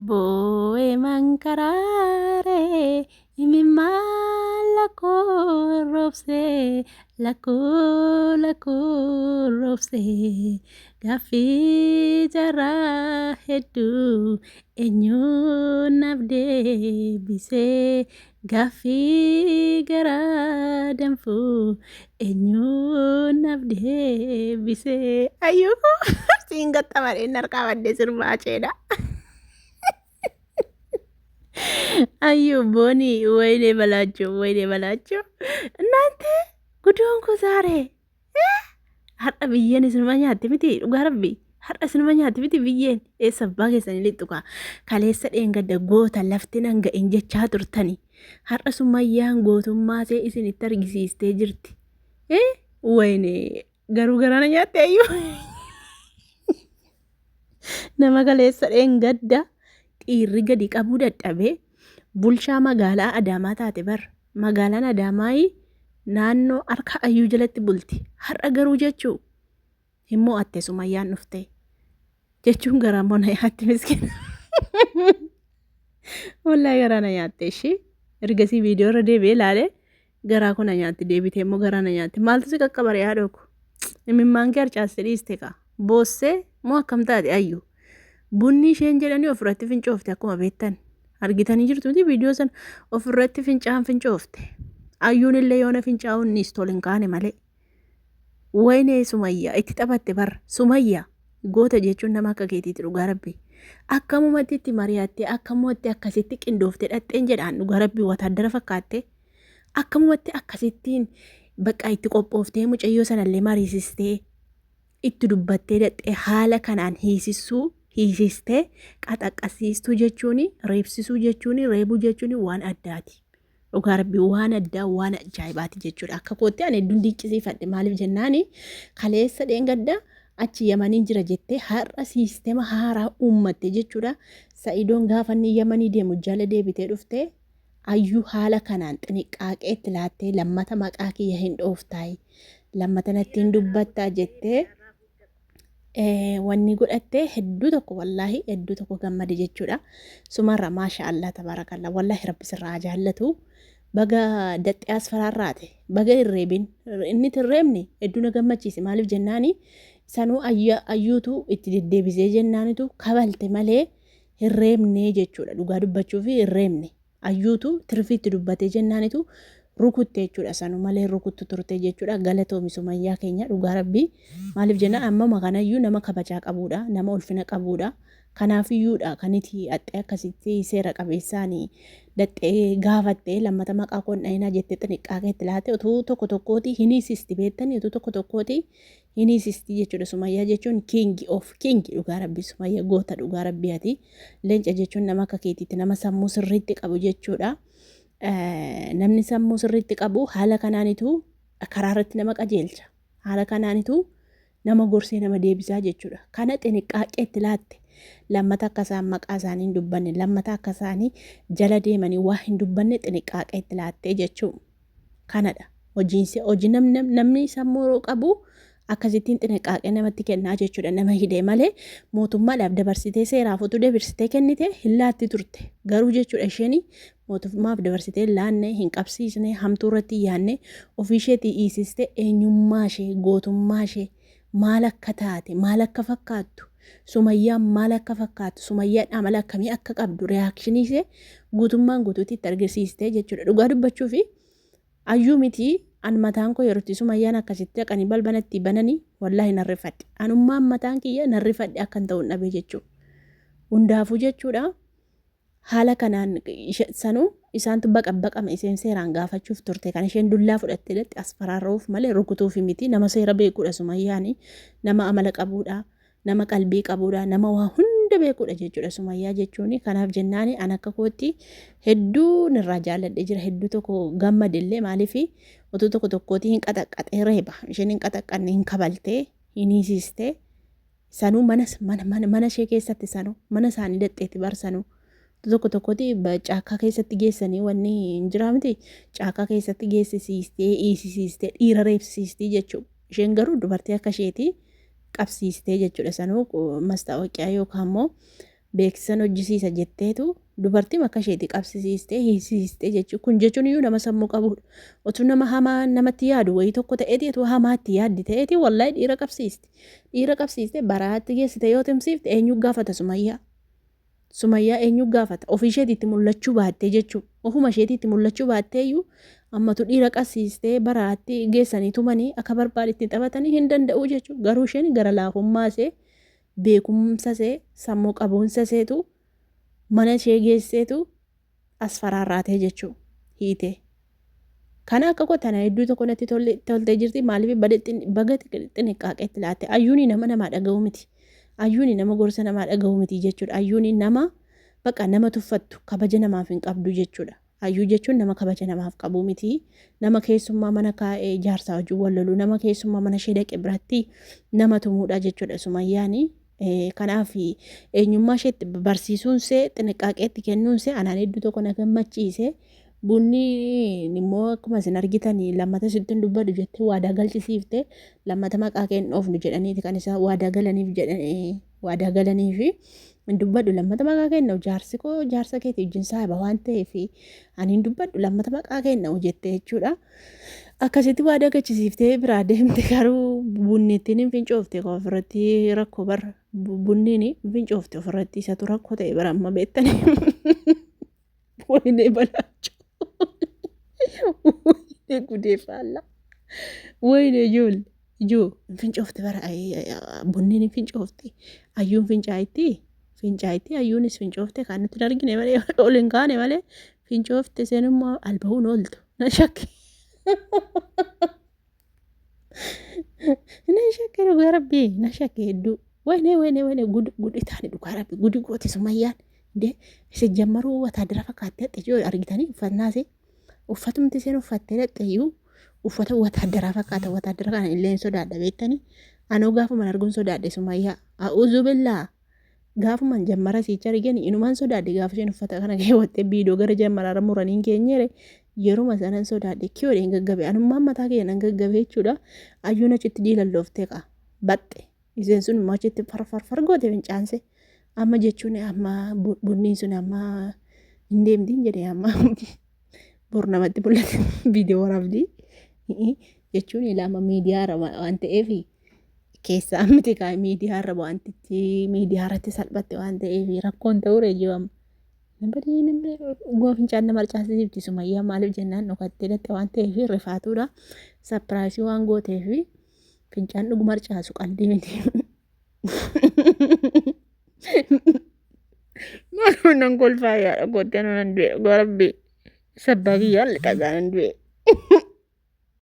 Boe mancarare imimmaan lakkoofse gaaffii jaraa hedduu eenyuun naaf deebisee gaaffii garaa danfuu eenyuun naaf deebisee ayyuu siin gattamaree narqaa baddee sirbaa ceedha. Ayu Boni, ወይኔ በላቸው እናንተ ጉዶንኩ ዛሬ ሀረ ብዬን ስንማ ኛatti miti dhugaa rabbi har'a sinima nyaatti miti biyyeen eessa abbaa keessanii lixuqa kaleessa dheengadda goota lafti nan ga'in jechaa turtani har'a summayyaan gootummaa see isinitti argisiistee jirti wayne garuu garana nyaatte ayyuu nama kaleessa dheengadda dhiirri gadi qabuu dadhabee bulchaa magaalaa Adaamaa taate bar magaalaan Adaamaa naannoo harka ayyuu jalatti bulti har'a garuu jechuu himmoo atte sumayyaan dhufte jechuun garaa moo na yaatte miskina wallahi garaa na yaatte ishii ergasii viidiyoo irra deebi'ee ilaale garaa kun na nyaatti deebitee immoo garaa na nyaatti maaltu si qaqqabare yaa dhoku imimmaan kee harcaaste dhiiste kaa boossee moo akkam taate ayyuu bunni isheen jedhanii ofirratti fincoofte akkuma beektan argitanii jirtu miti viidiyoo san ofirratti fincoofte ayyuun illee yoona fincaa'uun niistol hin kaane malee wayne sumayyaa itti taphatte bar sumayyaa goota jechuun nama akka keetiitti dhugaa rabbi akkamumatti itti mari'attee akkamumatti akkasitti qindoofte dhadheen jedhaan dhugaa rabbi wataaddara fakkaatte akkamumatti akkasittiin bakka itti qophooftee mucayyoo sanallee mariisistee itti dubbattee dhadhee haala kanaan hiisistee qaxaqqasiistuu jechuun reebsisuu jechuun reebuu jechuun waan addaati. Dhugaa rabbii waan addaa waan ajaa'ibaati jechuudha. Akka kootti ani hedduun dinqisiifadhe maaliif jennaani kaleessa dheengadda achi yamanii jira jettee har'a siisteema haaraa uummatte jechuudha. Sa'idoon gaafa inni yamanii deemu jala deebitee dhuftee ayyuu haala kanaan xiniqqaaqee itti laattee lammata maqaa kiyya hin dhooftaayi lammata natti hin dubbattaa jettee wanni godhattee hedduu tokko wallaahi hedduu tokko gammade jechuudha. Sumarra maasha Allah tabarakallah wallaahi rabbi sirraa jaallatu baga daxxee asfaraarraate baga irreebin inni tirreebni hedduu na gammachiise maaliif jennaani sanuu ayyuutu itti deddeebisee jennaanitu kabalte malee hirreebne jechuudha. Dhugaa dubbachuu fi hirreebne ayyuutu tirfiitti dubbatee jennaanitu rukutte jechuudha sanuu malee rukuttu turte jechuudha. Galatoomi sumayyaa keenya dhugaa rabbii maaliif jennaan amma makanayyuu nama kabajaa qabuudha nama ulfina qabuudha kanaafiyyuudha kaniti axxee akkasitti seera qabeessaanii daxxee gaafattee lammata maqaa koon dhayinaa jettee xiniqqaaqeetti laate utuu tokko tokkooti hiniisisti beettanii utuu tokko tokkooti hiniisisti jechuudha. Sumayyaa jechuun kingi of kingi dhugaa rabbii sumayyaa goota dhugaa rabbiyaati. Leenca jechuun nama akka keetiitti nama sammuu sirriitti qabu jechuudha. Namni sammuu sirriitti qabu haala kanaanitu karaa irratti nama qajeelcha haala kanaanitu nama gorsee nama deebisaa jechuudha. Kana xiniqqaaqeetti laatte lammata akka isaan maqaa isaanii hin dubbanne lammata akka isaanii jala deemanii waa hin dubbanne xiniqqaaqeetti laattee jechuun kanadha. Hojii namni sammuu qabu akkasittiin xiniqqaaqee namatti kennaa jechuudha. Nama hidhee malee mootummaadhaaf dabarsitee seeraaf utuu dabarsitee kennite hin laatti turte garuu jechuudha isheen mootummaaf dabarsitee laanne hin qabsiisne hamtuu irratti yaanne ofiisheetii dhiisiste eenyummaa ishee gootummaa ishee maal akka taate maal akka fakkaattu sumayyaan maal akka fakkaattu sumayyaan amala akkamii akka qabdu reaakshinii ishee guutummaan guutuutti itti argisiiste jechuudha. Dhugaa dubbachuu fi ayyuu miti an mataan koo yerootti sumayyaan akkasitti dhaqanii balbanatti bananii wallaahi narrifadhe anummaan mataan kiyya narrifadhe akkan ta'uun dhabe jechuudha. Hundaafuu jechuudha. Haala kanaan sanuu isaantu baqama isheen seeraan gaafachuuf turte kan isheen dullaa fudhattee dhatti asfaraarruuf malee rukutuuf miti nama seera beekuudha sumayyaani nama amala qabuudha nama qalbii qabuudha nama waa hunda beekuudha jechuudha sumayyaa jechuuni. Kanaaf jennaani an akka kootti hedduu nirraa jaalladhe jira hedduu tokko gammadillee maaliif utuu tokko tokkooti hin qaxaqqaxee reeba isheen hin qaxaqqanne hin kabaltee hin hiisistee sanuu mana ishee keessatti sanuu mana isaanii daxxeetti barsanuu. Tokko tokkooti caakkaa keessatti geessanii wanni hin jiraa miti caakkaa keessatti geessisiistee dhiisisiistee dhiira reebsisiistii jechuudha. Isheen garuu dubartii akka isheetii qabsiistee jechuudha. Sanuu mastaawoqiyaa yookaan immoo beeksisan hojjisiisa jetteetu dubartii akka isheetii qabsiisiistee hiisiistee jechuudha. Kun jechuun iyyuu nama sammuu qabudha. Otuu nama hamaa namatti yaadu wayii tokko ta'eeti otoo hamaatti yaaddi ta'eeti wallahi dhiira qabsiisti. Dhiira qabsiistee baraatti geessite yoo timsiifte eenyu gaafata Sumayyaa. Sumayyaa eenyu gaafata ofii isheetiitti mul'achuu baattee jechuudha. Ofuma isheetiitti mul'achuu baatteeyyuu ammatu dhiira qabsiistee baraatti geessanii tumanii akka barbaadetti taphatanii hin danda'u jechuudha. Garuu isheen gara laafummaa ishee beekumsa ishee sammuu qabuunsa isheetu mana ishee geesseetu as faraarraatee jechuudha. Hiitee. Kana akka qotana hedduu tokko natti toltee jirti maaliif baga xiqqaaqeetti laatte ayyuuni nama dhaga'u miti. Ayyuuni nama gorsa namaa dhaga'u miti jechuudha. Ayyuuni nama baqa nama tuffattu kabaja namaaf hin qabdu jechuudha. Ayyuu jechuun nama kabaja namaaf qabu miti. Nama keessummaa mana kaa'ee jaarsaa wajjin wal lolu nama keessummaa mana ishee dhaqe biratti nama tumuudha jechuudha Sumayyaani. Kanaaf eenyummaa isheetti barsiisuunsee xiqqaaqeetti kennuunsee anaan hedduu tokko na gammachiise. Bunni immoo akkuma isin argitanii lammata sittin dubbadhu jettee waadaa galchisiifte lammata maqaa kennuufnu jedhaniiti kan isaa waadaa galaniif dubbadhu lammata maqaa kennu jaarsi koo jaarsa keetii wajjin saaba waan ta'eef ani dubbadhu lammata maqaa kennu jettee jechuudha. Akkasitti waadaa galchisiiftee biraa deemte garuu bunni ittiin hin fincoofte ofirratti rakkoo bara bunniin hin fincoofte ofirratti isatu rakkoo ta'e bara amma beektanii. Wayinee balaachuu. Wayinee gudeeffalla. Wayinee ijoo fincoofte bara bunniin fincoofte ayyuun fincaayitti ayyuunis fincoofte kan nuti argine malee ol hin kaane malee fincoofte seenummaa albahuun ooltu na shakke. Na shakke dhugaa rabbii na shakke hedduu wayinee gudi taane dhugaa rabbii gudi goote Sumayyaan. Isin jammaruu wataadara fakkaatee xiyoo argitanii uffannaase uffatumti isheen uffattee dhaqxeeyyuu uffata wataadara fakkaata wataadara kana illee sodaadha beektanii anoo gaafuma arguun sodaadhe Sumayyaa a'uuzu billaa gaafuma jammara siicha arganii inumaan sodaadhe gaafa isheen uffata kana keewwattee biidoo gara jammaraarra muraniin keenyere yeruma sanan sodaadhe kiyoodheen gaggabe anummaan mataa keenan gaggabe jechuudha. Ayyuun achitti diilallooftee qaba baxxe isheen sun immoo achitti farfar goote fincaanse. Amma jechuun amma bunniin sun amma hin deemtiin jedhee amma bor namatti mul'ate viidiyoo waraabdii jechuun ilama miidiyaa irra waan ta'eef keessaa miti kaa miidiyaa irra wantichi miidiyaa irratti salphatte waan ta'eef rakkoon ta'uu reejjiu amma. Namni goofinchaan nama harcaasisiifti Sumayyaa maaliif jennaan dhokattee dhatte waan ta'eef rifaatuudha. Sapiraayisii waan gooteef fincaan dhuguma harcaasu qalbii miti. Malu nang kolfaya gote nan duwe gorabbi sabagi yal kaga nan duwe